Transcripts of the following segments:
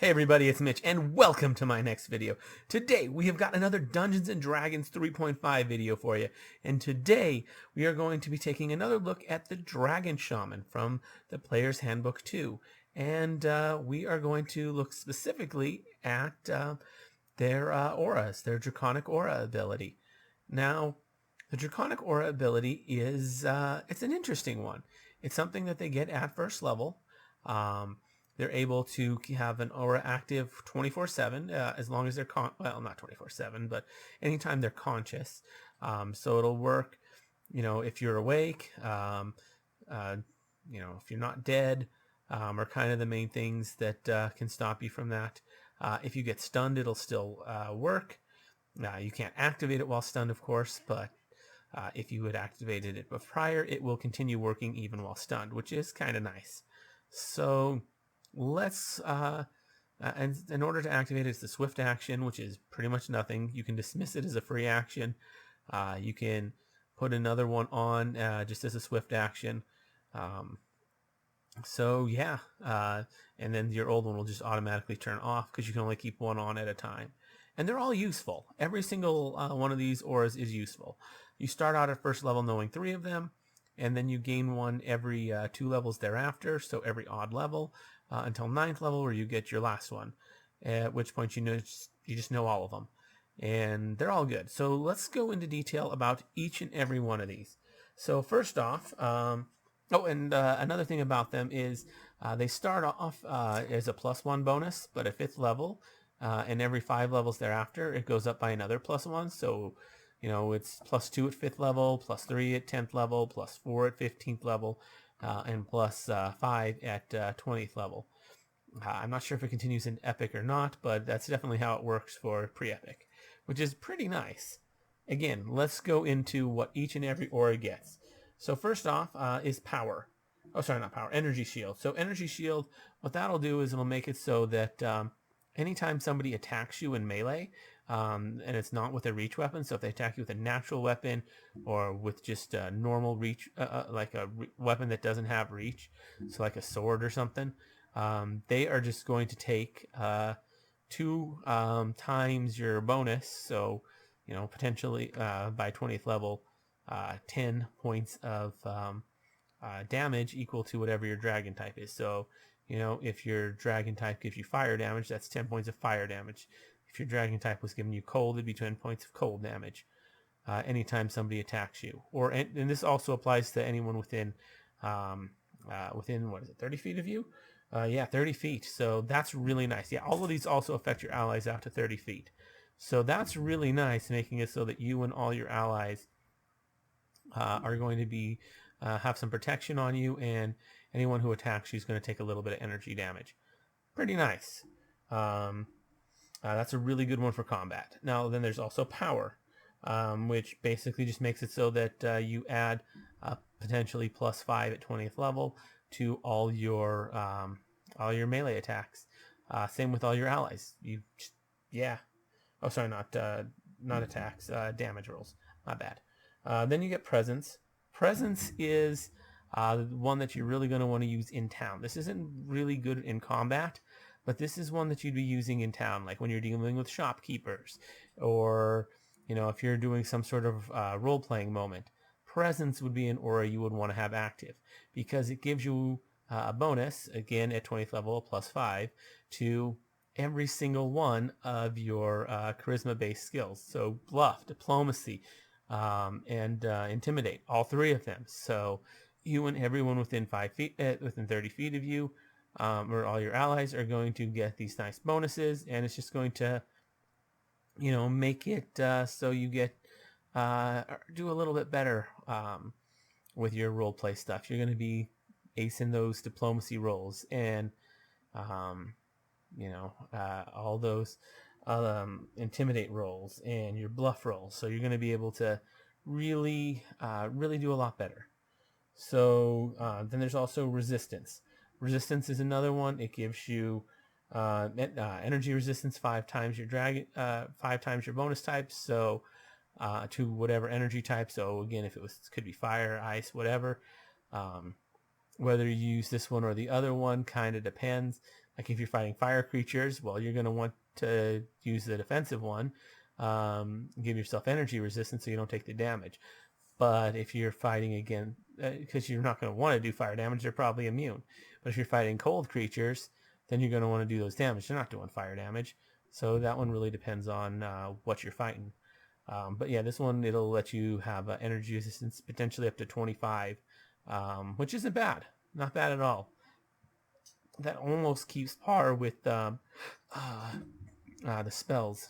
Hey everybody, it's Mitch, and welcome to my next video. Today, we have got another Dungeons & Dragons 3.5 video for you. And today, we are going to be taking another look at the Dragon Shaman from the Player's Handbook 2. And we are going to look specifically at their auras, their Draconic Aura ability. Now, the Draconic Aura ability is, it's an interesting one. It's something that they get at first level. They're able to have an aura active 24/7 as long as they're well, not 24/7, but anytime they're conscious. So it'll work, if you're awake, if you're not dead, are kind of the main things that can stop you from that. If you get stunned, it'll still work. You can't activate it while stunned, of course, but if you had activated it prior, it will continue working even while stunned, which is kind of nice. So let's and in order to activate it, it's the swift action, which is pretty much nothing. You can dismiss it as a free action. You can put another one on just as a swift action. So yeah, and then your old one will just automatically turn off because you can only keep one on at a time. And they're all useful. Every single one of these auras is useful. You start out at first level knowing 3 of them, and then you gain one every 2 levels thereafter, so every odd level, until 9th level where you get your last one, at which point you just know all of them. And they're all good. So let's go into detail about each and every one of these. So first off, another thing about them is they start off as a +1 bonus, but at 5th level, and every 5 levels thereafter, it goes up by another +1. So it's +2 at 5th level, +3 at 10th level, +4 at 15th level, and +5 at 20th level. I'm not sure if it continues in Epic or not, but that's definitely how it works for pre-Epic, which is pretty nice. Again, let's go into what each and every aura gets. So first off is power. Oh, sorry, not power. Energy shield. So energy shield, what that'll do is it'll make it so that anytime somebody attacks you in melee, and it's not with a reach weapon, so if they attack you with a natural weapon or with just a normal reach, like a weapon that doesn't have reach, so like a sword or something, they are just going to take 2 times your bonus, so potentially by 20th level, 10 points of damage equal to whatever your dragon type is. So if your dragon type gives you fire damage, that's 10 points of fire damage. If your dragon type was giving you cold, it'd be 10 points of cold damage anytime somebody attacks you. And this also applies to anyone within, what is it, 30 feet of you? Yeah, 30 feet. So that's really nice. Yeah, all of these also affect your allies out to 30 feet. So that's really nice, making it so that you and all your allies are going to be have some protection on you, and anyone who attacks you is going to take a little bit of energy damage. Pretty nice. That's a really good one for combat. Now, then there's also power, which basically just makes it so that you add potentially +5 at 20th level to all your melee attacks. Same with all your allies. Oh, sorry, not attacks. Damage rolls. My bad. Then you get presence. Presence is one that you're really going to want to use in town. This isn't really good in combat, but this is one that you'd be using in town, like when you're dealing with shopkeepers, or if you're doing some sort of role-playing moment. Presence would be an aura you would want to have active because it gives you a bonus, again at 20th level, +5, to every single one of your charisma-based skills. So bluff, diplomacy, and intimidate, all 3 of them. So you and everyone within 5 feet, within 30 feet of you, or all your allies are going to get these nice bonuses, and it's just going to, make it so you get do a little bit better with your role play stuff. You're going to be acing those diplomacy rolls and all those intimidate rolls and your bluff rolls. So you're going to be able to really do a lot better. So then there's also resistance. Resistance is another one. It gives you energy resistance 5 times your 5 times your bonus type. So to whatever energy type. So again, if it could be fire, ice, whatever. Whether you use this one or the other one kind of depends. Like if you're fighting fire creatures, well, you're going to want to use the defensive one, give yourself energy resistance so you don't take the damage. But if you're fighting again, because you're not going to want to do fire damage, they're probably immune. But if you're fighting cold creatures, then you're going to want to do those damage. They're not doing fire damage. So that one really depends on what you're fighting. But yeah, this one, it'll let you have energy resistance potentially up to 25, which isn't bad. Not bad at all. That almost keeps par with the spells,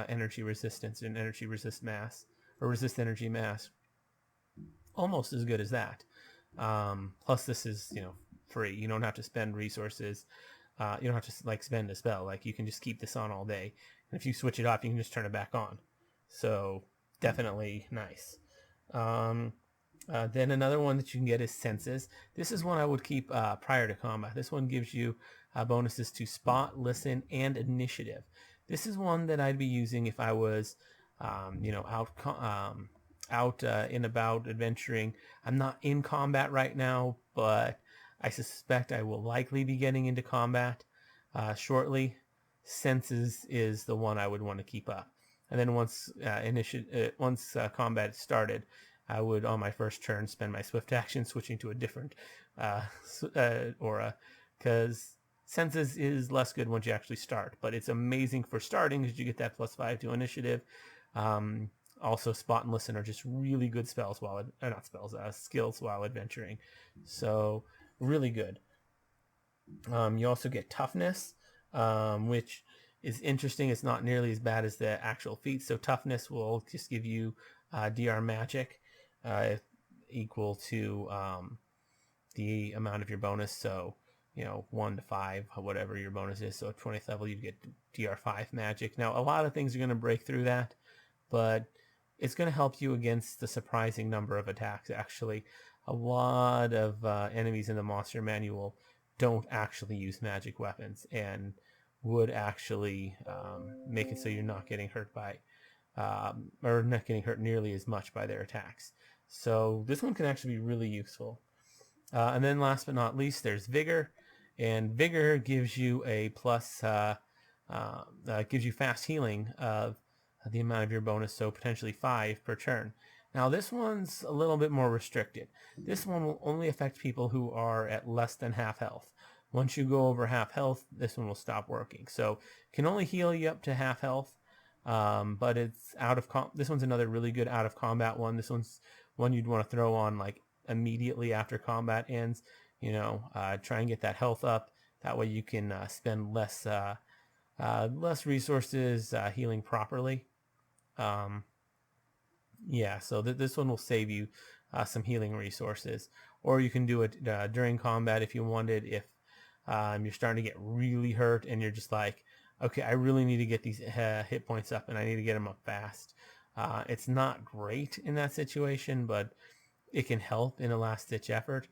energy resistance and energy resist mass, or resist energy mass. Almost as good as that. Plus this is, free. You don't have to spend resources. You don't have to like spend a spell. Like you can just keep this on all day. And if you switch it off, you can just turn it back on. So definitely nice. Then another one that you can get is senses. This is one I would keep prior to combat. This one gives you bonuses to spot, listen, and initiative. This is one that I'd be using if I was, out and about adventuring. I'm not in combat right now, but I suspect I will likely be getting into combat shortly. Senses is the one I would want to keep up. And then once combat started, I would, on my first turn, spend my swift action switching to a different aura, because senses is less good once you actually start, but it's amazing for starting because you get that +5 to initiative. Also, spot and listen are just really good spells skills while adventuring. So really good. You also get toughness, which is interesting. It's not nearly as bad as the actual feat. So toughness will just give you DR magic equal to the amount of your bonus. So 1 to 5, whatever your bonus is. So at 20th level, you get DR5 magic. Now a lot of things are going to break through that, but it's going to help you against the surprising number of attacks. Actually, a lot of enemies in the monster manual don't actually use magic weapons, and would actually make it so you're not getting hurt by, or not getting hurt nearly as much by their attacks. So this one can actually be really useful. And then last but not least, there's Vigor. And Vigor gives you a plus, gives you fast healing of the amount of your bonus, so potentially 5 per turn. Now this one's a little bit more restricted. This one will only affect people who are at less than half health. Once you go over half health, this one will stop working. So it can only heal you up to half health, but it's out of this one's another really good out of combat one. This one's one you'd want to throw on like immediately after combat ends. Try and get that health up. That way you can spend less resources healing properly. So this one will save you some healing resources, or you can do it during combat if you wanted. If you're starting to get really hurt and you're just like, okay, I really need to get these hit points up and I need to get them up fast. It's not great in that situation, but it can help in a last-ditch effort.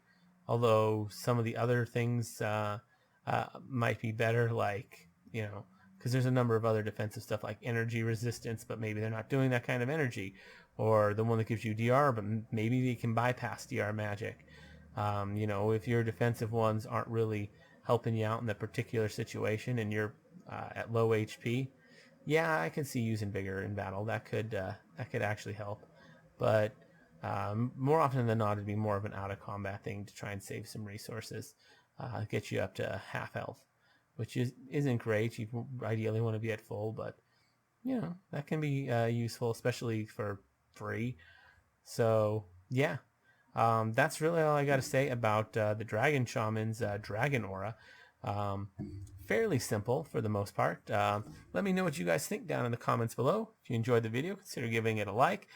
Although some of the other things might be better, like, because there's a number of other defensive stuff like energy resistance, but maybe they're not doing that kind of energy. Or the one that gives you DR, but maybe they can bypass DR magic. If your defensive ones aren't really helping you out in that particular situation and you're at low HP, yeah, I can see using Vigor in battle. That could actually help. But more often than not, it'd be more of an out-of-combat thing to try and save some resources, get you up to half health, which isn't great. You ideally want to be at full, but that can be useful, especially for free. So yeah, that's really all I got to say about the Dragon Shaman's Dragon Aura. Fairly simple for the most part. Let me know what you guys think down in the comments below. If you enjoyed the video, consider giving it a like.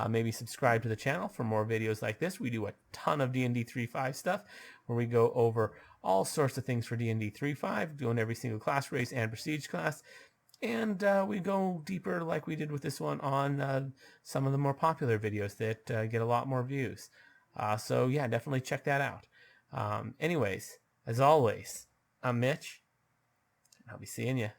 Maybe subscribe to the channel for more videos like this. We do a ton of D&D 3.5 stuff where we go over all sorts of things for D&D 3.5, doing every single class, race, and prestige class. And we go deeper, like we did with this one, on some of the more popular videos that get a lot more views. So yeah, definitely check that out. Anyways, as always, I'm Mitch. I'll be seeing you.